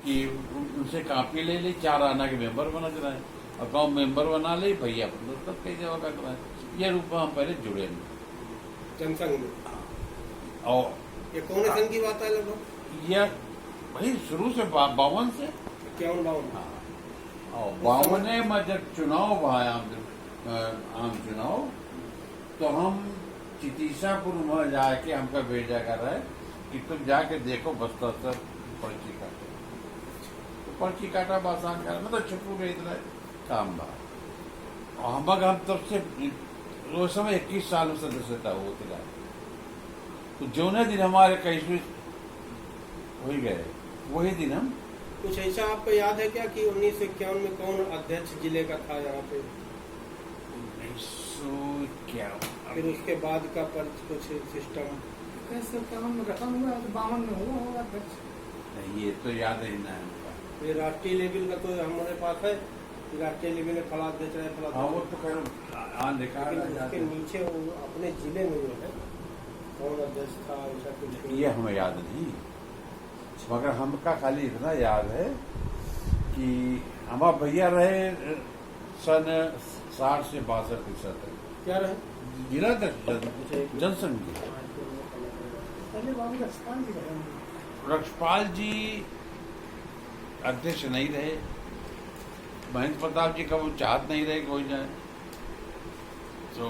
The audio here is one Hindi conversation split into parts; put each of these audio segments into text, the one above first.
कि उनसे कापी ले ली, 4 आना के मेंबर बना कराए, और गाँव मेंबर बना ले भैया तब कई जगह का कराए। ये रूप में हम पहले जुड़े नहीं जनसंघ में। और ये कौन संघ की बात है लगभग? यह भाई शुरू से 52 से 51-52। और 52 में जब चुनाव हुआ आम चुनाव, तो हम चितीसापुर में जाके हमका भेजा कर रहा है कि तुम जाके देखो बस्ता सर पर्ची काटे। तो पर्ची काटा आसान कर मतलब छुपू गई इतना काम बा। और हम तब से उस समय 21 साल में सदस्यता होती रहा। तो जो दिन हमारे कैसे हो गए वही दिन हम कुछ ऐसा आपको याद है क्या कि 1951 में कौन अध्यक्ष जिले का था यहाँ पे? क्या फिर उसके बाद का पर कुछ सिस्टम कैसे 51 में खत्म हुआ, 52 में हुआ होगा अध्यक्ष। नहीं, ये तो याद ही ना है। ये राष्ट्रीय लेवल का तो हमारे पास है, राष्ट्रीय लेवल में फला अध्यक्ष है, फला। हाँ, वो तो खैर देखा उसके नीचे वो अपने जिले में जो है कौन अध्यक्ष था ऐसा कुछ ये हमें याद नहीं, मगर हमका खाली इतना याद है कि हमारा भैया रहे सन 60 से 62 तक क्या रहे जिला जनसंघ जी। पहले बाबू रक्षपाल जी रहे। रक्षपाल जी अध्यक्ष नहीं रहे, महेंद्र प्रताप जी का वो चाहत नहीं रहे कोई जाए। तो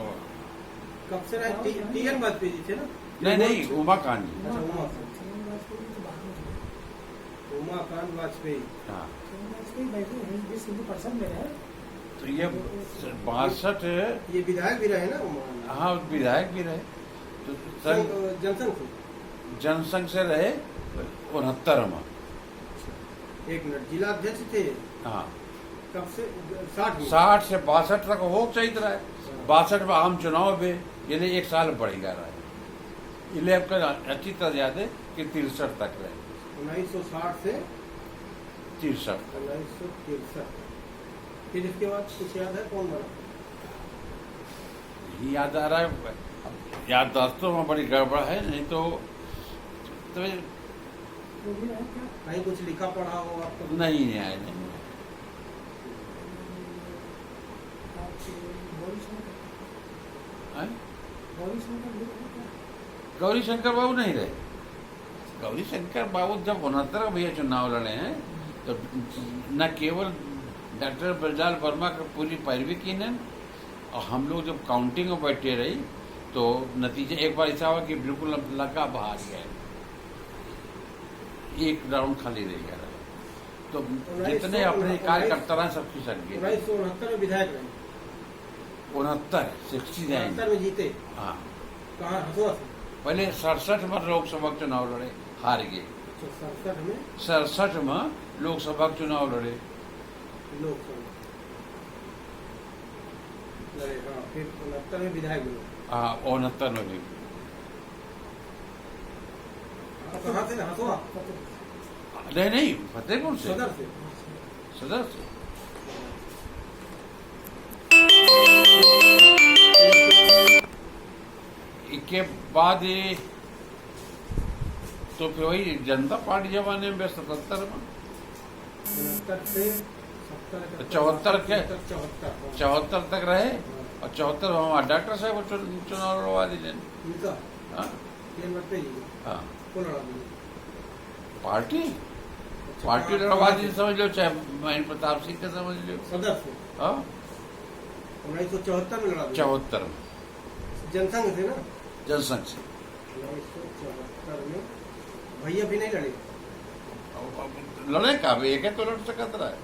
कब से रहे? टी.एन. वाजपेयी जी थे ना? नहीं, उमाकांत जी। उमाकांत वाजपेयी। हाँ, में रहे। तो ये 62 ये विधायक भी रहे ना? हाँ, विधायक भी रहे। तो जनसंघ से जनसंघ से रहे 69 में। एक मिनट, जिला अध्यक्ष थे हाँ, कब से? 60 में। 60 से 62 तक हो चाहिए रहा है। 62 में आम चुनाव में ये 1 साल बढ़ेगा रहा है। इसलिए आपका अच्छी तरह याद है कि 63 तक रहे। 1960 से 63 1963। फिर इसके बाद कुछ याद है कौन बना? ही याद आ रहा है। याददाश्तों में बड़ी गड़बड़ है, नहीं तो कहीं कुछ लिखा पढ़ा हो आपको? नहीं आया नहीं। गौरी शंकर बाबू नहीं रहे। गौरी शंकर बाबू जब 69 भैया चुनाव लड़े हैं तो न केवल डॉक्टर ब्रजलाल वर्मा का पूरी पैरवी की ने, और हम लोग जब काउंटिंग में बैठे रही तो नतीजा एक बार ऐसा हुआ कि बिल्कुल लगा बाहर गए, एक राउंड खाली रह गया। तो जितने अपने कार्यकर्ता रहे सब खिसक गए। 1969 में विधायक रहे। 69 में जीते। हाँ, कहाँ? हसुआ से। पहले 67 में लोकसभा चुनाव लड़े, हार गए। 67 में 67 में लोकसभा चुनाव लड़े। लोकसभा लड़े, हाँ। फिर 69 में विधायक बने। हाँ, 69 में भी। कहाँ से? हसुआ? नहीं, फतेहपुर से, सदर से। सदर से। इसके बाद ये तो फिर वही जनता पार्टी जमाने में 77 में 69 से 74 के 74। 74 तक रहे, और 74 में हमारे डॉक्टर साहब को चुनाव लड़वा दिए। इनका हाँ, टी.एन. वाजपेयी जी हाँ, को लड़ा दिए। पार्टी लड़वा दी समझ लो, चाहे महेंद्र प्रताप सिंह का समझ लो। सदर से हाँ, 1974 में लड़ा दिया। 74 में जनसंघ से ना? जनसंघ से। 1974 में भैया भी नहीं लड़े। लड़े का भी एक है तो लड़ सकता रहा है।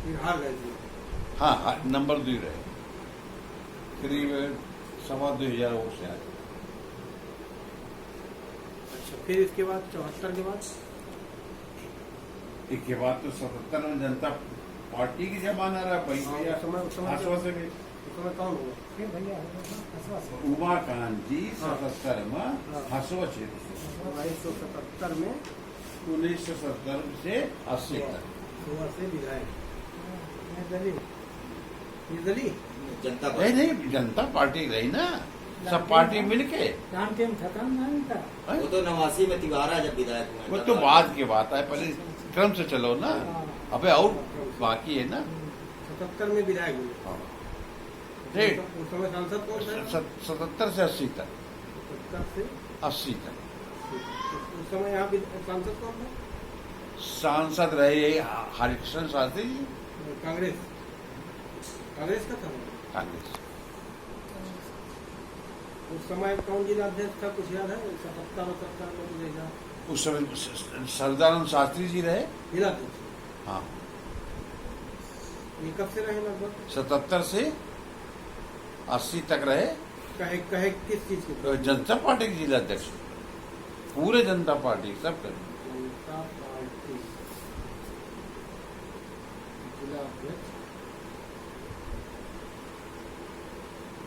फिर हार गए थे। हाँ, नंबर 2 रहे, करीब 2,500 वोट से आए। अच्छा, फिर इसके बाद 74 के बाद इसके बाद तो 77 में जनता पार्टी की जमाना रहा। भाई भैया हसुआ से भी समय कौन हुआ? फिर भैया हसुआ से। उमाकांत जी 77 में हसुआ क्षेत्र से। 1977 में 1970 से 80 तक हसुआ से विधायक। निर्दलीय नहीं, जनता पार्टी रही ना। सब पार्टी मिलके। काम टेम खत्म नहीं था। वो तो 89 में तिवारा जब विधायक हुए। वो तो बाद की बात है, पहले क्रम से चलो ना। अबे और बाकी है ना। 77 में विधायक हुए। हाँ। उस समय सांसद कौन था? 77 से 80 तक। 77 से 80 तक उस समय यहाँ सांसद कौन था? सांसद रहे हरिकृष्ण शास्त्री जी, कांग्रेस कांग्रेस का था। कांग्रेस। उस समय कौन जिला अध्यक्ष था, कुछ याद है? 77 में जैसा उस समय सरदानंद शास्त्री जी रहे। जिला अध्यक्ष। हाँ, ये कब से रहे लगभग? 77 से 80 तक रहे। कहे कहे किस चीज के? जनता पार्टी के जिला अध्यक्ष, पूरे जनता पार्टी सब कर। जनता पार्टी जिला अध्यक्ष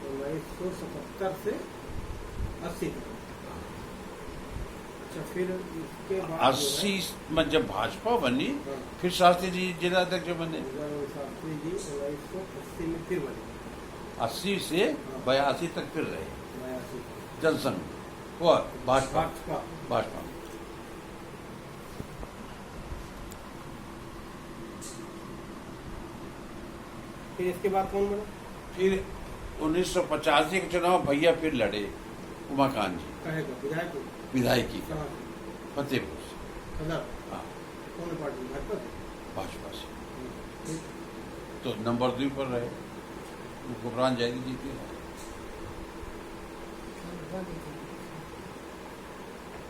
1977 से 80 तक। अच्छा, फिर इसके बाद 80 में जब भाजपा बनी, हाँ। फिर शास्त्री जी जिला अध्यक्ष बने। शास्त्री जी 1980 में फिर बने। 80 से 82 तक फिर रहे 82 जनसंघ वो भाजपा। भाजपा। भाजपा फिर इसके बाद कौन बना? फिर 1985 के चुनाव भैया फिर लड़े, उमाकांत जी, कहेगा विधायक को? विधायकी का, कहाँ? फतेहपुर से। सदर? हाँ, कौन पार्टी? भाजपा से? भाजपा से। फिर? तो नंबर 2 पर रहे, गुबरान जैदी जी थे।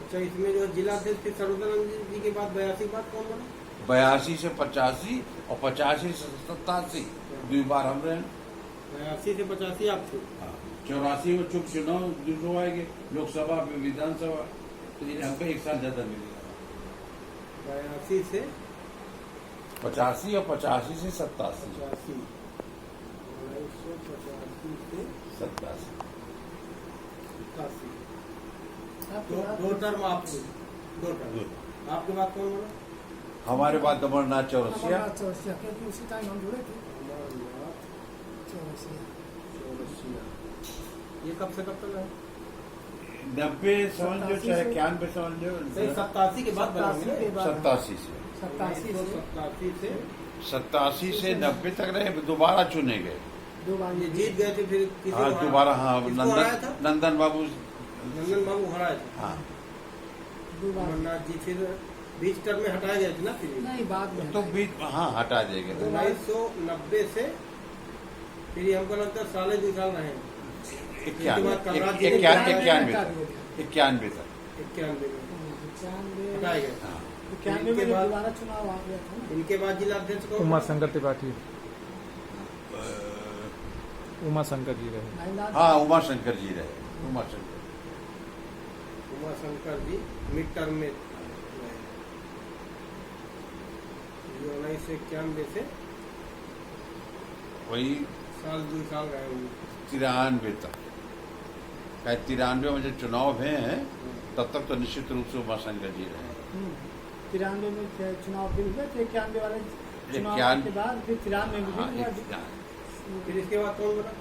अच्छा, इसमें जो जिला अध्यक्ष थे सर्वदयानंद जी के बाद 82 के बाद कौन बना? 82 से 85 और 85 से 87 2 बार हम रहे। 82 से 85 आप थे। 84 में चुप चुनाव दूसरों आएंगे, लोकसभा में विधानसभा, तो ये हमको एक साल ज्यादा मिलेगा। 82 से 85 और 85 से 87 85 1985 से 87 87 आपके दो बाद- दो टर्म आप थे। दो टर्म आपके बाद कौन बना? हमारे बाद अमरनाथ चौरसिया। अमरनाथ चौरसिया, क्योंकि उसी टाइम हम जुड़े थे। अमरनाथ चौरसिया। चौरसिया। ये कब से कब तक है? 90 समझ लो चाहे 91 समझ लो। 87 के बाद बना 87 के बाद। 87 से 87 से 87 से 90 तक रहे, दोबारा चुने गए। दो बार ये जीत गए थे। फिर किसी हाँ, को दोबारा। हाँ, किसको हराया था? नंदन बाबू। नंदन बाबू हराए थे। हाँ, दो बार अमरनाथ जी फिर बीच टर्म में हटाए गए थे ना। फिर नहीं, बाद में तो बीच हाँ हटा देंगे। 1990 से फिर ये हमको लगता है 2.5 रहे हैं। 91 बाद कलराज जी ने 91 हटा दिया। 91 तक। 91 में 91 हटाए गए। हाँ, 91 में बाद- दोबारा चुनाव आ गया था ना। इनके बाद जिला अध्यक्ष कौन? उमा शंकर त्रिपाठी, अ, उमा शंकर जी रहे। महिला- हाँ, उमा शंकर जी रहे। उमा शंकर उमा शंकर जी मिड टर्म में रहे। 1991 से वही 2 साल रहे होंगे। 93 तक। 93 में जब चुनाव हुए हैं तब तक तो निश्चित रूप से उमा शंकर जी रहे। 93 में चुनाव फिर हुए थे। 91 वाले चुनाव 91 के बाद फिर 93 में हाँ, भी हुआ। फिर इसके बाद कौन बना?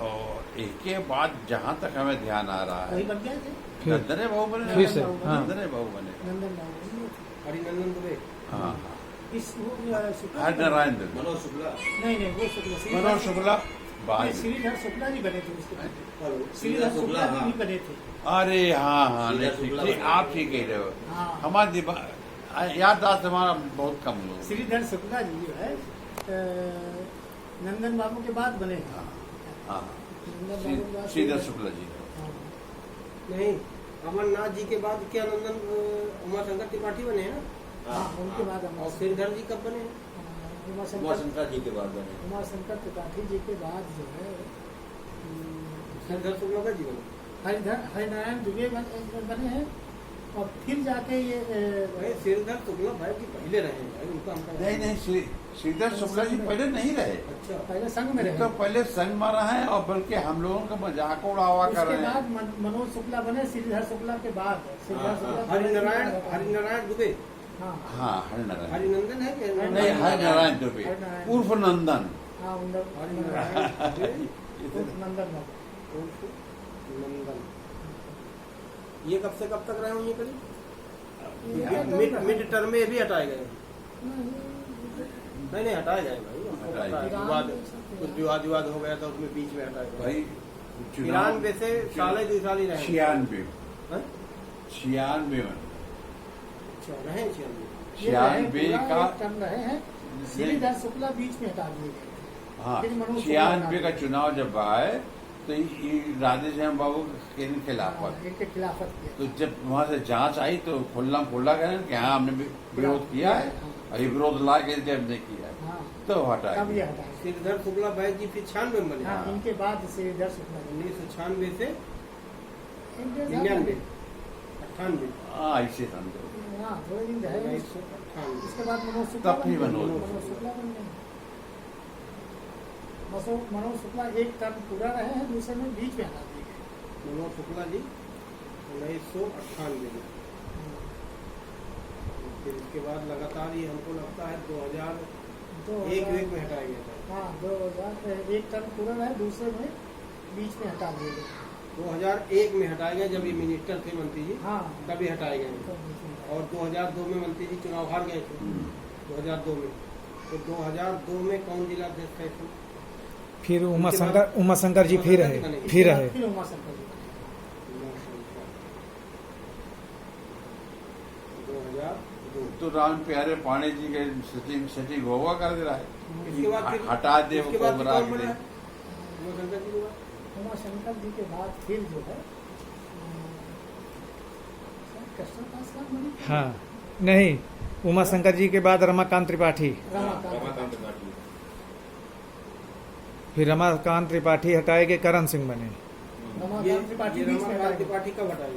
और एक के बाद जहाँ तक हमें ध्यान आ रहा वही है, बन गए थे फिर नंदने बाबू बने। फिर से, हाँ। नंदने बाबू बने। नंदन बाबू। हरिनंदन दुबे। हाँ, इस वो शुक्ला हर नारायण दुबे। मनोज शुक्ला। नहीं नहीं, वो शुक्ला मनोज शुक्ला बाद में। श्रीधर शुक्ला जी बने थे उसके बाद। हेलो। श्रीधर शुक्ला जी हाँ। भी बने थे। अरे हाँ हाँ, सीधा नहीं शुक्ला ठीक, बने। आप ठीक कह रहे हो। हाँ। हमारा दिमाग याददाश्त हमारा बहुत कम लोग। श्रीधर शुक्ला जी जो है नंदन बाबू के बाद बने हैं। हाँ, हाँ, नंदन बाबू के बाद श्रीधर शुक्ला जी। हाँ। नहीं, अमरनाथ जी के बाद क्या नंदन उमा शंकर त्रिपाठी बने हैं ना? हाँ, उनके बाद और श्रीधर जी कब बने हैं? उमा उमा शंकर शंकर जी के बाद बने। उमा शंकर त्रिपाठी जी के बाद जो है श्रीधर शुक्ला का जी बने। हरिनारायण दुबे बने हैं। और फिर जाके ये भाई श्रीधर शुक्ला भाई की पहले रहे हैं भाई, उनका हमका नहीं नहीं, श्रीधर शुक्ला जी पहले नहीं रहे। अच्छा। पहले संघ में ये रहे। तो पहले संग में रहे हैं और बल्कि हम लोगों का मजाक उड़ावा कर उसके रहे हैं। बाद मनोज शुक्ला बने। श्रीधर शुक्ला के बाद श्रीधर शुक्ला हरिनारायण दुबे। हाँ हाँ, हरिनारायण हरिनंदन है कि नहीं, हरिनारायण दुबे हरिनारायण। उर्फ नंदन। हाँ, हरिनारायण दुबे। नंदन बाबू। कौन से? नंदन। ये कब से कब तक रहे होंगे करीब? मिड टर्म में ये भी हटाए गए? नहीं हटाए गए भाई, हमको हटाए पता है। गए। विवाद, कुछ विवाद हो गया था उसमें, बीच में हटाए गए। भाई 93 से साल 2 साल ही रहे। 96 हैं? 96 में अच्छा, रहे 96। 96 का टर्म रहे हैं। श्रीधर शुक्ला बीच में हटा दिए गए। हाँ फिर मनोज 96 का चुनाव जब आए तो ये राधेश्याम बाबू के खिलाफत, इनके खिलाफत किया। तो जब वहां से जांच आई तो खुल्ला खुल्ला कहें कि हाँ हमने विरोध किया है और ये विरोध ला के जब नहीं किया है हाँ, तो हटा तब ये दिया। हटाए। श्रीधर शुक्ला बैच जी फिर 96 में बने। हाँ, इनके बाद श्रीधर शुक्ला जी। 1996 से एक डेढ़ साल 99, लगे। 98, हाँ ऐसे समझो। हाँ, थोड़े दिन रहे। 1998। इसके बाद मनोज शुक्ला तब भी बन गए। मनोज मनोज शुक्ला बन गए। मनोज शुक्ला एक टर्म पूरा रहे हैं, दूसरे में बीच में हटा दिए गए। मनोज शुक्ला जी 1998 में। फिर इसके बाद लगातार ये हमको लगता है 2001 में हटाया गया था। हाँ, 2000 एक टर्म पूरा रहे, दूसरे में बीच में हटा दिए गए। 2001 में हटाए गए जब ये मिनिस्टर थे मंत्री जी, हाँ, तभी हटाए गए। तो बीच में हटा और 2002 में मंत्री जी चुनाव हार गए थे। 2002 में, तो 2002 में कौन जिला अध्यक्ष थे? फिर उनके बाद- उमा शंकर जी फिर रहे। दिए। फिर रहे। फिर उमा शंकर जी। 2002। तो राम प्यारे पांडे जी के सचिव होगा कर दे रहा है, इसके बाद फिर हटा दे वो इसके बाद कोबरा कौन के बना दे। है? उमा शंकर जी के बाद? उमा शंकर जी के बाद फिर जो है कृष्णदास राम बनी। हाँ, नहीं, उमा शंकर जी के बाद रमाकांत त्रिपाठी। रमाकांत। फिर रमाकांत त्रिपाठी हटाए के करण सिंह बने। रमाकांत त्रिपाठी ये बीच में रमाकांत हटा त्रिपाठी कब हटाए?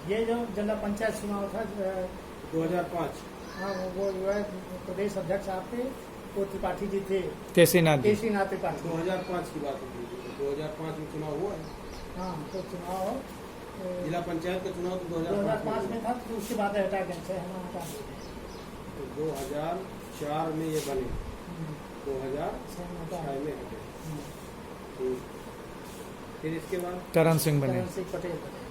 ये जो जिला पंचायत चुनाव था 2005। हाँ, वो जो है प्रदेश अध्यक्ष आपके वो त्रिपाठी जी थे, केसीनाथ जी। केसीनाथ त्रिपाठी। 2005 की बात होती है। 2005 में चुनाव हुआ है। हाँ, तो चुनाव जिला पंचायत का चुनाव तो 2005 में था, तो उसके बाद हटा गए थे, हम हटा दिए। तो 2004 में ये बने, 2006 में हटे। ठीक। फिर इसके बाद करण सिंह बने। करण सिंह पटेल बने।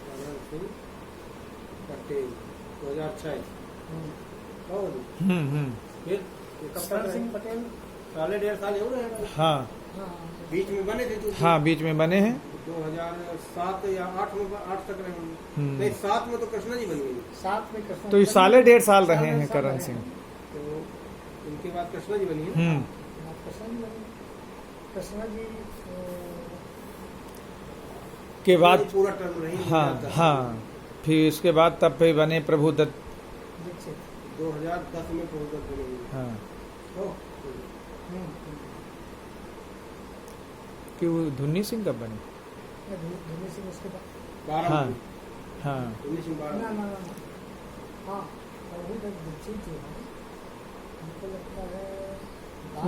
करण सिंह पटेल 2006। और फिर ये कब तक करण रहे? सिंह पटेल। 1.5 हो रहे हैं। हाँ हाँ, बीच में बने थे तो हाँ, बीच में बने हैं। 2007 या 8 में 8 तक रहे होंगे। हम्म। नहीं, 7 में तो कृष्णा जी बन गई। साथ में कृष्ण। तो ये 1.5 रहे हैं करण सिंह। तो इनके बाद कृष्णा जी बनी है। कृष्ण जी बने। कृष्णा जी के बाद पूरा टर्म रही। हाँ हाँ, फिर उसके बाद तब फिर बने प्रभुदत्त। दीक्षित। 2010 में प्रोग्राम बनी। हाँ, ओह, कि वो धुन्नी सिंह कब बने? धोनी सिंह उसके बाद 12 हाँ में। हाँ, 1912 ना हाँ, प्रभुदत्त दीक्षित जो है हमको लगता है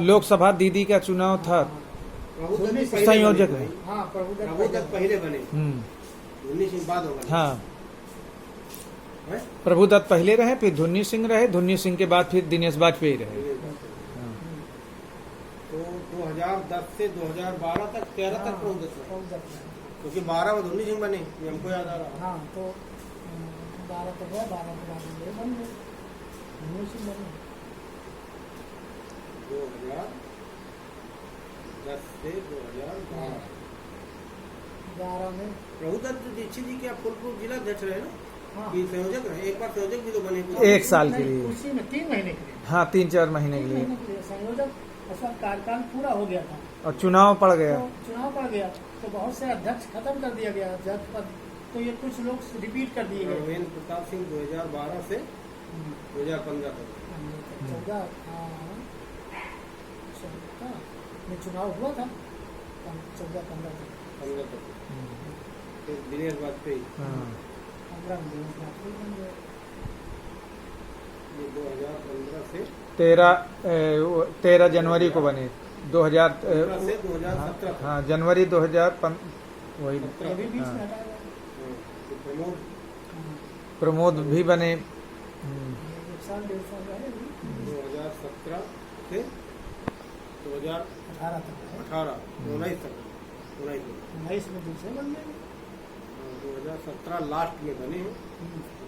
लोकसभा दीदी का चुनाव था। प्रभुदत्त धोनी पहले संयोजक बने। है। हाँ, प्रभुदत्त पहले बने। धोनी सिंह बाद होगा। हाँ, हैं? प्रभुदत्त पहले रहे, फिर धुन्नी सिंह रहे, धुन्नी सिंह के बाद फिर दिनेश वाजपेयी रहे। हाँ। तो 2010 से 2012 तक 13 तक प्रभुदत्त रहे। प्रभुदत्त है। क्योंकि 12 में धोनी सिंह बने, ये हमको याद आ रहा। हाँ, तो 12 तक गया, 12 के बाद ये बन गए, धोनी सिंह बने। 2010 से 2012 11 में प्रभुदत्त दीक्षित जी क्या फुलपुर जिला अध्यक्ष रहे ना? हाँ, कि संयोजक रहे? एक बार संयोजक भी तो बने। एक साल के लिए। उसी में 3 महीने के लिए। हाँ, 3-4 महीने के 3 लिए। महीने के लिए संयोजक उसका कार्यकाल पूरा हो गया था, और चुनाव पड़ गया। तो चुनाव पड़ गया, तो बहुत से अध्यक्ष खत्म कर दिया गया अध्यक्ष पद, तो ये कुछ लोग रिपीट कर दिए गए। रघुवेंद्र प्रताप सिंह 2012 से 2015 तक। 14 में चुनाव हुआ था, 14-15 तक। 15 तक। फिर दिनेश वाजपेयी हाँ, 15 में दिनेश वाजपेयी बन गए। ये 2015 से 13 जनवरी को बने। 2000 15 से 2017 तक। हाँ, जनवरी 2015 वही। ये भी बीच हाँ। में हटा गया। तो प्रमोद हाँ, प्रमोद भी बने। ये 1 साल 1.5 साल रहे अभी। 2017 से 2018 18 तक है। 18 19 तक 19 में 19 में दूसरे बन गए। 2017 लास्ट में बने हैं,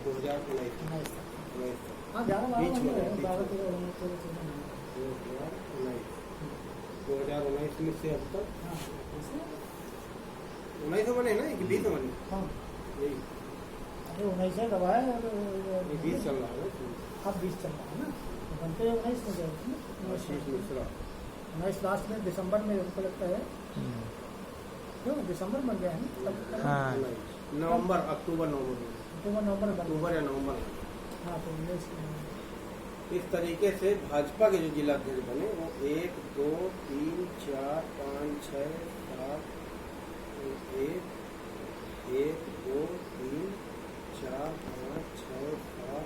2019 19 तक। 19 तक हाँ 11-12 बीच में बन गए, बीच 12-13 में। 2019 में से अब तक हाँ, इसमें 19 में बने ना कि 20 में बने? हाँ, यही अरे 19 से दबाए और 20 चल रहा है ना। अब 20 चल रहा है ना, तो बनते 19 में गए थे ना। आशीष मिश्रा 19 लास्ट में दिसंबर में हमको लगता है, क्यों दिसंबर में गया है ना तब तक। हाँ। नवंबर अक्टूबर नवंबर नवंबर में बन अक्टूबर या नवंबर में। हाँ तो 19 में। इस तरीके से भाजपा के जो जिलाध्यक्ष बने वो 1 2 3 4 5 6 7 1 1 2 3 4 5 6 7